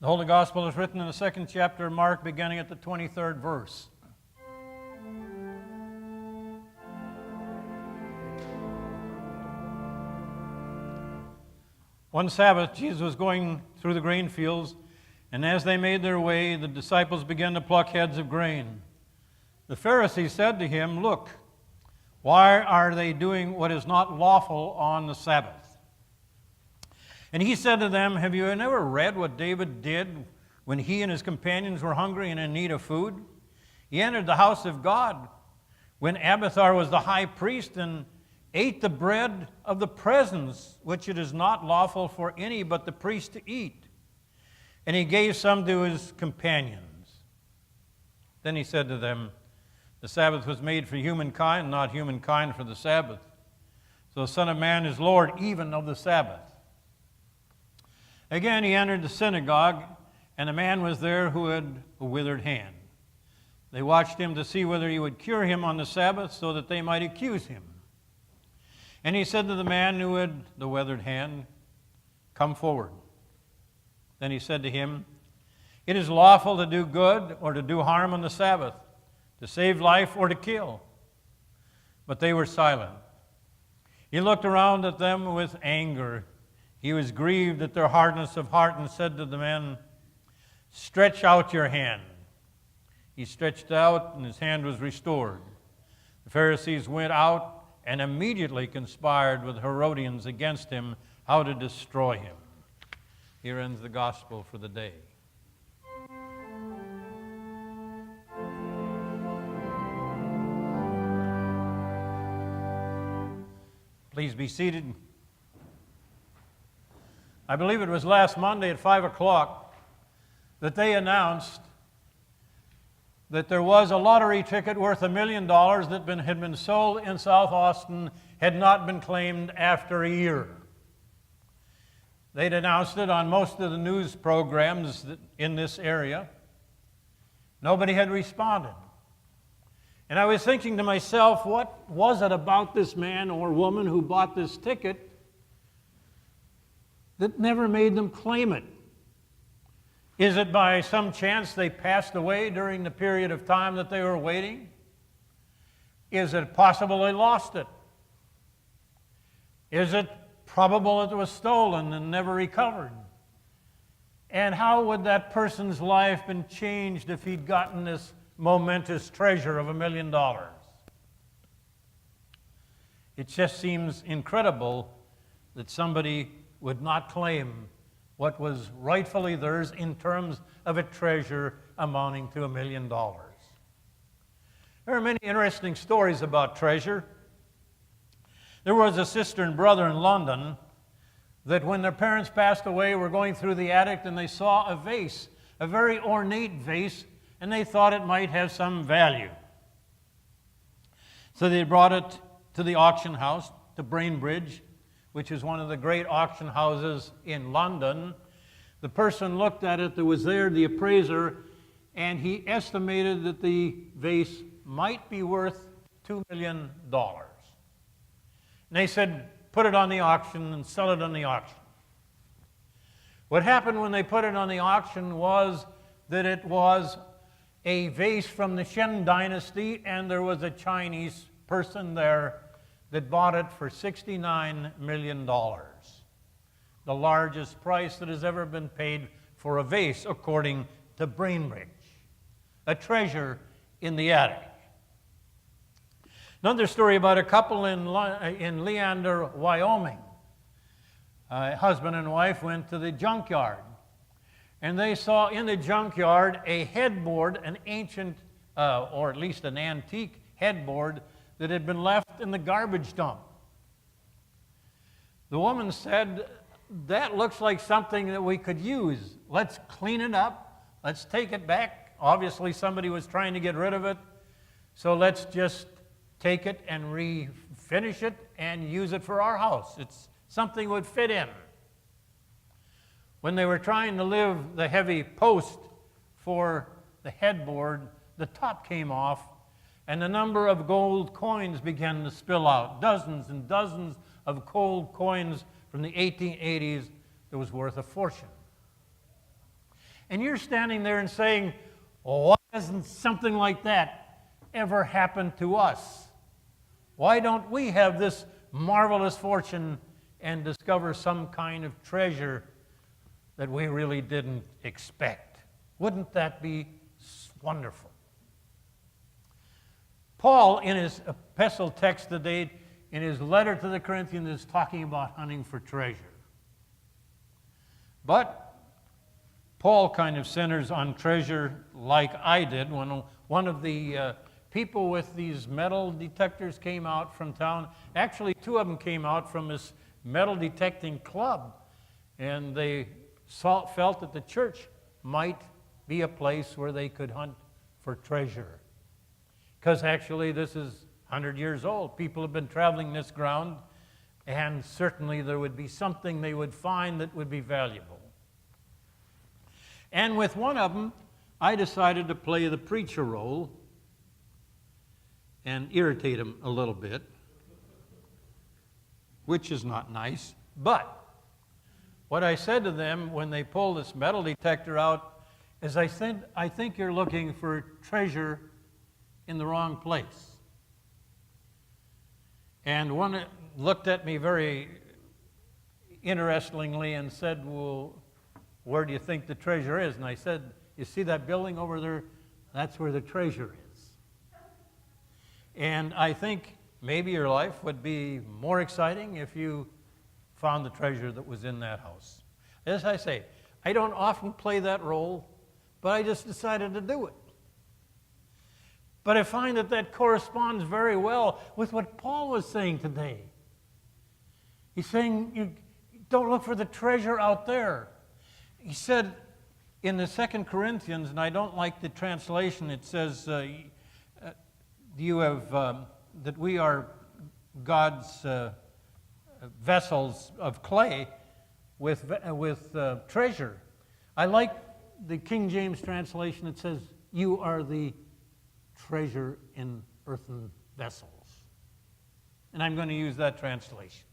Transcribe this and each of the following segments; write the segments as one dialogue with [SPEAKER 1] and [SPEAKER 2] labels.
[SPEAKER 1] The Holy Gospel is written in the second chapter of Mark, beginning at the 23rd verse. One Sabbath, Jesus was going through the grain fields, and as they made their way, the disciples began to pluck heads of grain. The Pharisees said to him, "Look, why are they doing what is not lawful on the Sabbath?" And he said to them, "Have you never read what David did when he and his companions were hungry and in need of food? He entered the house of God when Abiathar was the high priest and ate the bread of the presence, which it is not lawful for any but the priest to eat. And he gave some to his companions." Then he said to them, "The Sabbath was made for humankind, not humankind for the Sabbath. So the Son of Man is Lord even of the Sabbath." Again he entered the synagogue, and a man was there who had a withered hand. They watched him to see whether he would cure him on the Sabbath, so that they might accuse him. And he said to the man who had the withered hand, "Come forward." Then he said to him, "It is lawful to do good or to do harm on the Sabbath, to save life or to kill." But they were silent. He looked around at them with anger. He was grieved at their hardness of heart and said to the man, "Stretch out your hand." He stretched out, and his hand was restored. The Pharisees went out and immediately conspired with Herodians against him, how to destroy him. Here ends the gospel for the day. Please be seated. I believe it was last Monday at 5 o'clock that they announced that there was a lottery ticket worth $1 million that had been sold in South Austin, had not been claimed after a year. They'd announced it on most of the news programs in this area. Nobody had responded. And I was thinking to myself, what was it about this man or woman who bought this ticket that never made them claim it? Is it by some chance they passed away during the period of time that they were waiting? Is it possible they lost it? Is it probable it was stolen and never recovered? And how would that person's life been changed if he'd gotten this momentous treasure of $1 million? It just seems incredible that somebody would not claim what was rightfully theirs in terms of a treasure amounting to $1 million. There are many interesting stories about treasure. There was a sister and brother in London that when their parents passed away were going through the attic and they saw a vase, a very ornate vase, and they thought it might have some value. So they brought it to the auction house, to Brainbridge, which is one of the great auction houses in London. The person looked at it that was there, the appraiser, and he estimated that the vase might be worth $2 million. And they said, put it on the auction and sell it on the auction. What happened when they put it on the auction was that it was a vase from the Shen dynasty, and there was a Chinese person there that bought it for $69 million, the largest price that has ever been paid for a vase, according to Brainbridge, a treasure in the attic. Another story about a couple in Leander, Wyoming. Husband and wife went to the junkyard, and they saw in the junkyard a headboard, an ancient, or at least an antique headboard that had been left in the garbage dump. The woman said, "That looks like something that we could use. Let's clean it up. Let's take it back." Obviously, somebody was trying to get rid of it, so let's just take it and refinish it and use it for our house. It's something would fit in. When they were trying to lift the heavy post for the headboard, the top came off, and the number of gold coins began to spill out. Dozens and dozens of gold coins from the 1880s that was worth a fortune. And you're standing there and saying, why hasn't something like that ever happened to us? Why don't we have this marvelous fortune and discover some kind of treasure that we really didn't expect? Wouldn't that be wonderful? Paul, in his epistle text today, in his letter to the Corinthians, is talking about hunting for treasure. But Paul kind of centers on treasure like I did when one of the people with these metal detectors came out from town. Actually, two of them came out from this metal detecting club, and they felt that the church might be a place where they could hunt for treasure. Because actually this is 100 years old. People have been traveling this ground, and certainly there would be something they would find that would be valuable. And with one of them, I decided to play the preacher role and irritate them a little bit, which is not nice. But what I said to them when they pulled this metal detector out is, I think you're looking for treasure in the wrong place. And one looked at me very interestingly and said, well, where do you think the treasure is? And I said, you see that building over there? That's where the treasure is. And I think maybe your life would be more exciting if you found the treasure that was in that house. As I say, I don't often play that role, but I just decided to do it. But I find that that corresponds very well with what Paul was saying today. He's saying, you don't look for the treasure out there. He said in the 2 Corinthians, and I don't like the translation, it says, that we are God's vessels of clay with treasure. I like the King James translation. It says, you are the treasure in earthen vessels. And I'm going to use that translation.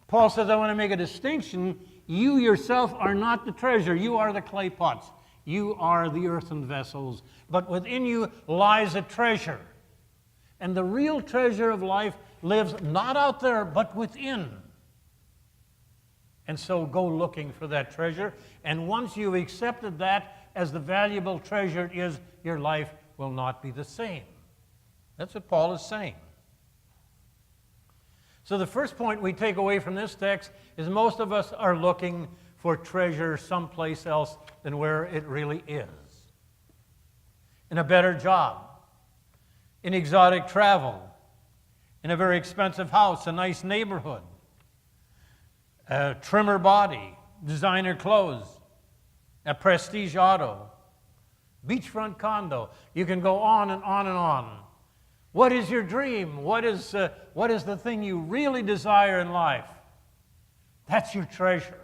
[SPEAKER 1] Paul says, I want to make a distinction. You yourself are not the treasure. You are the clay pots. You are the earthen vessels. But within you lies a treasure. And the real treasure of life lives not out there, but within. And so go looking for that treasure. And once you've accepted that as the valuable treasure it is, your life will not be the same. That's what Paul is saying. So the first point we take away from this text is most of us are looking for treasure someplace else than where it really is. In a better job, in exotic travel, in a very expensive house, a nice neighborhood, a trimmer body, designer clothes, a prestige auto, beachfront condo. You can go on and on and on. What is your dream? What is the thing you really desire in life? That's your treasure.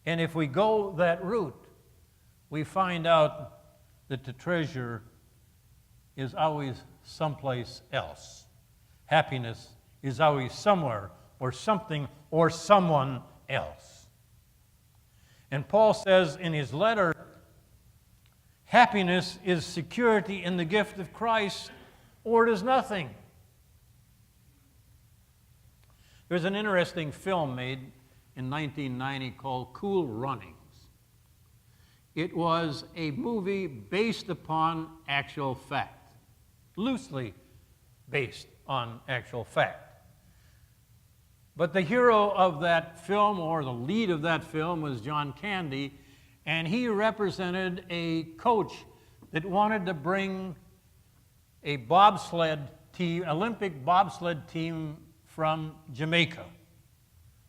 [SPEAKER 1] And if we go that route, we find out that the treasure is always someplace else. Happiness is always somewhere or something or someone else. And Paul says in his letter, happiness is security in the gift of Christ, or it is nothing. There's an interesting film made in 1990 called Cool Runnings. It was a movie based upon actual fact, loosely based on actual fact. But the hero of that film, or the lead of that film, was John Candy, and he represented a coach that wanted to bring a bobsled team, Olympic bobsled team from Jamaica,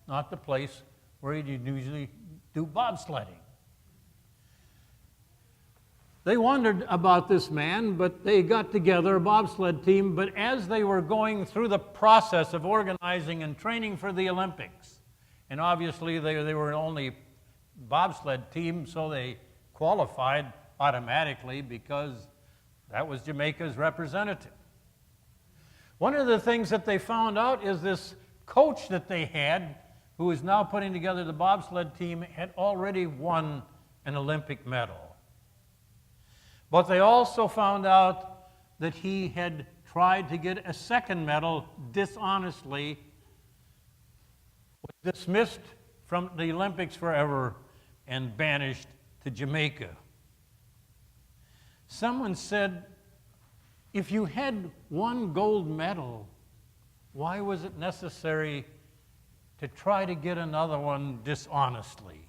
[SPEAKER 1] not the place where you usually do bobsledding. They wondered about this man, but they got together, a bobsled team, but as they were going through the process of organizing and training for the Olympics, and obviously they were only bobsled team, so they qualified automatically because that was Jamaica's representative. One of the things that they found out is this coach that they had who was now putting together the bobsled team, had already won an Olympic medal. But they also found out that he had tried to get a second medal dishonestly, was dismissed from the Olympics forever, and banished to Jamaica. Someone said, if you had one gold medal, why was it necessary to try to get another one dishonestly?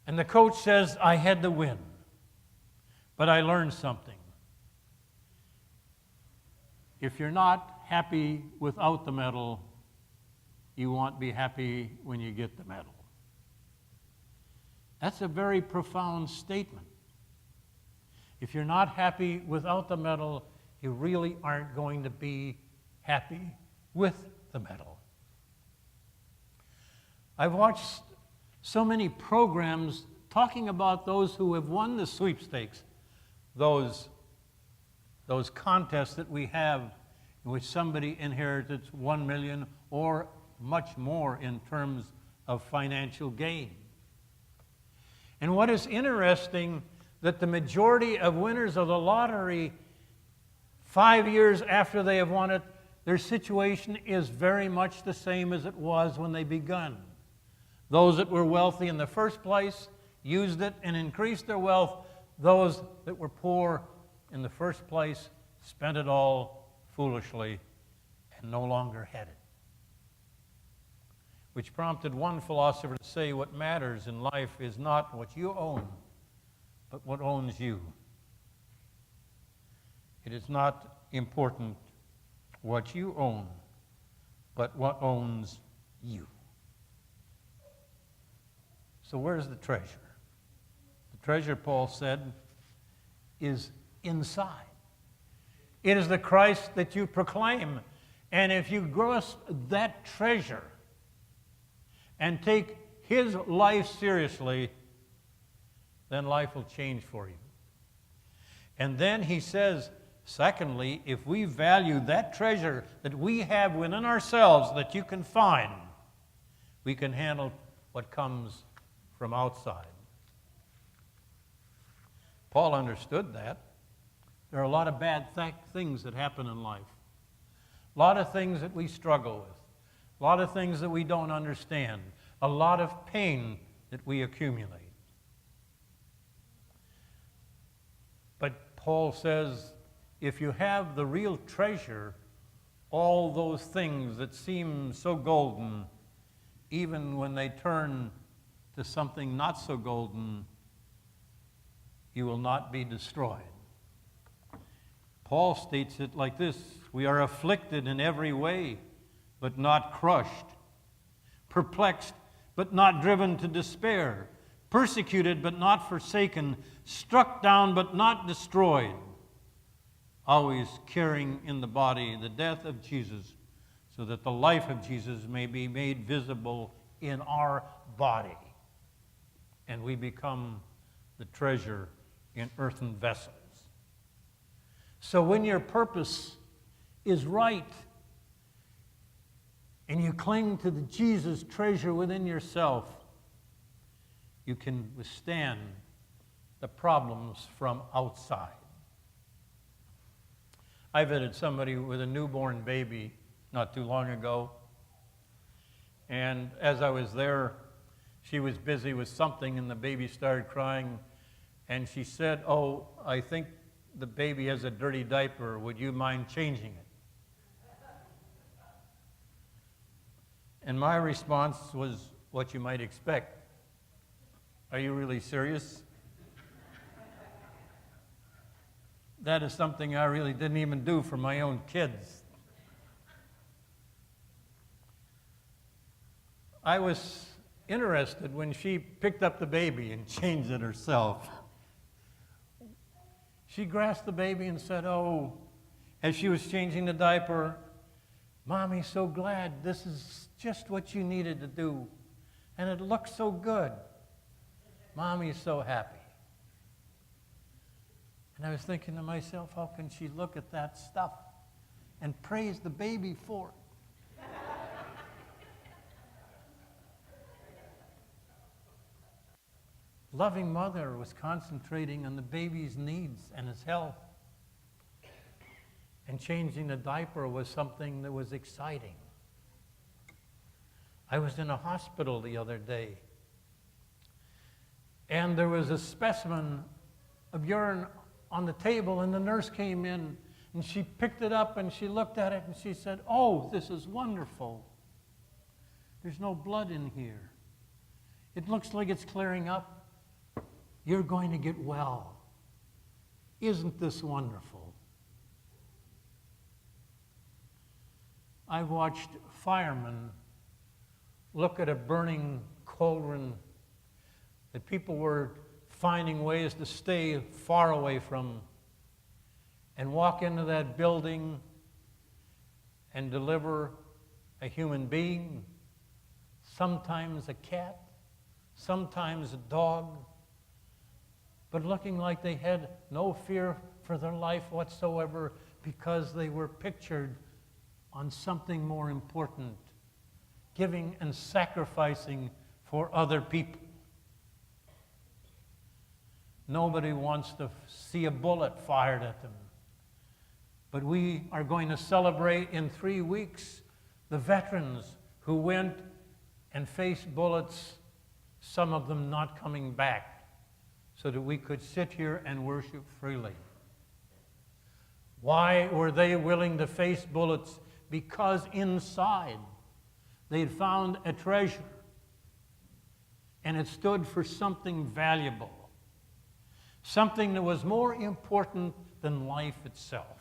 [SPEAKER 1] And the coach says, I had to win, but I learned something. If you're not happy without the medal, you won't be happy when you get the medal. That's a very profound statement. If you're not happy without the medal, you really aren't going to be happy with the medal. I've watched so many programs talking about those who have won the sweepstakes, those contests that we have in which somebody inherits $1 million or much more in terms of financial gain. And what is interesting, that the majority of winners of the lottery, 5 years after they have won it, their situation is very much the same as it was when they begun. Those that were wealthy in the first place used it and increased their wealth. Those that were poor in the first place spent it all foolishly and no longer had it. Which prompted one philosopher to say, what matters in life is not what you own, but what owns you. It is not important what you own, but what owns you. So where's the treasure? The treasure, Paul said, is inside. It is the Christ that you proclaim. And if you grasp that treasure and take his life seriously, then life will change for you. And then he says, secondly, if we value that treasure that we have within ourselves that you can find, we can handle what comes from outside. Paul understood that. There are a lot of bad things that happen in life. A lot of things that we struggle with. A lot of things that we don't understand. A lot of pain that we accumulate. But Paul says, if you have the real treasure, all those things that seem so golden, even when they turn to something not so golden, you will not be destroyed. Paul states it like this: we are afflicted in every way, but not crushed, perplexed, but not driven to despair, persecuted, but not forsaken, struck down, but not destroyed, always carrying in the body the death of Jesus, so that the life of Jesus may be made visible in our body, and we become the treasure in earthen vessels. So when your purpose is right, and you cling to the Jesus treasure within yourself, you can withstand the problems from outside. I visited somebody with a newborn baby not too long ago, and as I was there, she was busy with something, and the baby started crying, and she said, "Oh, I think the baby has a dirty diaper. Would you mind changing it?" And my response was what you might expect. Are you really serious? That is something I really didn't even do for my own kids. I was interested when she picked up the baby and changed it herself. She grasped the baby and said, "Oh," as she was changing the diaper, "Mommy's so glad. This is just what you needed to do. And it looks so good. Mommy's so happy." And I was thinking to myself, how can she look at that stuff and praise the baby for it? loving mother was concentrating on the baby's needs and his health. And changing the diaper was something that was exciting. I was in a hospital the other day, and there was a specimen of urine on the table, and the nurse came in, and she picked it up, and she looked at it, and she said, "Oh, this is wonderful. There's no blood in here. It looks like it's clearing up. You're going to get well. Isn't this wonderful?" I've watched firemen look at a burning cauldron that people were finding ways to stay far away from, and walk into that building and deliver a human being, sometimes a cat, sometimes a dog, but looking like they had no fear for their life whatsoever because they were pictured on something more important, giving and sacrificing for other people. Nobody wants to see a bullet fired at them. But we are going to celebrate in 3 weeks the veterans who went and faced bullets, some of them not coming back, so that we could sit here and worship freely. Why were they willing to face bullets? Because inside they'd found a treasure, and it stood for something valuable, something that was more important than life itself.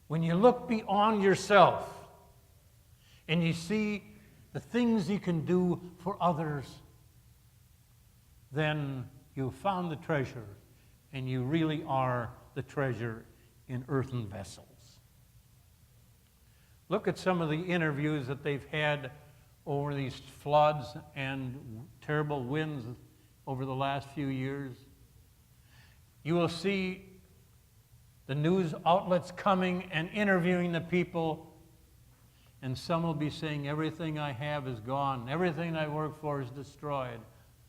[SPEAKER 1] When you look beyond yourself and you see the things you can do for others, then you've found the treasure, and you really are the treasure in earthen vessels. Look at some of the interviews that they've had over these floods and terrible winds over the last few years. You will see the news outlets coming and interviewing the people, and some will be saying, "Everything I have is gone. Everything I work for is destroyed.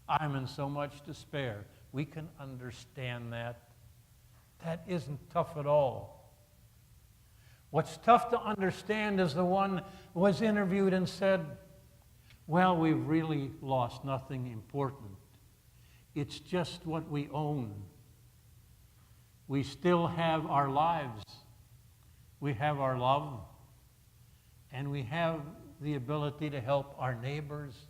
[SPEAKER 1] I'm in so much despair." We can understand that. That isn't tough at all. What's tough to understand is the one who was interviewed and said, "Well, we've really lost nothing important. It's just what we own. We still have our lives. We have our love. And we have the ability to help our neighbors.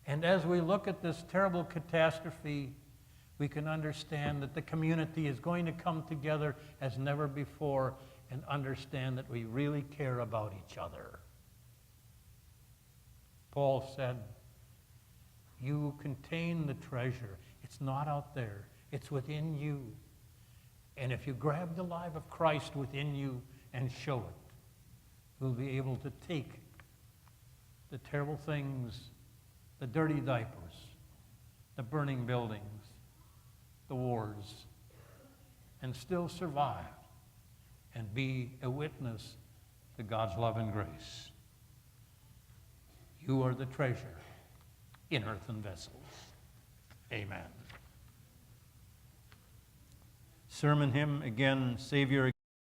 [SPEAKER 1] And as we look at this terrible catastrophe, we can understand that the community is going to come together as never before and understand that we really care about each other." Paul said, "You contain the treasure. It's not out there. It's within you. And if you grab the life of Christ within you and show it, you'll be able to take the terrible things, the dirty diapers, the burning buildings, the wars, and still survive and be a witness to God's love and grace. You are the treasure in earthen vessels." Amen. Sermon hymn again, Savior.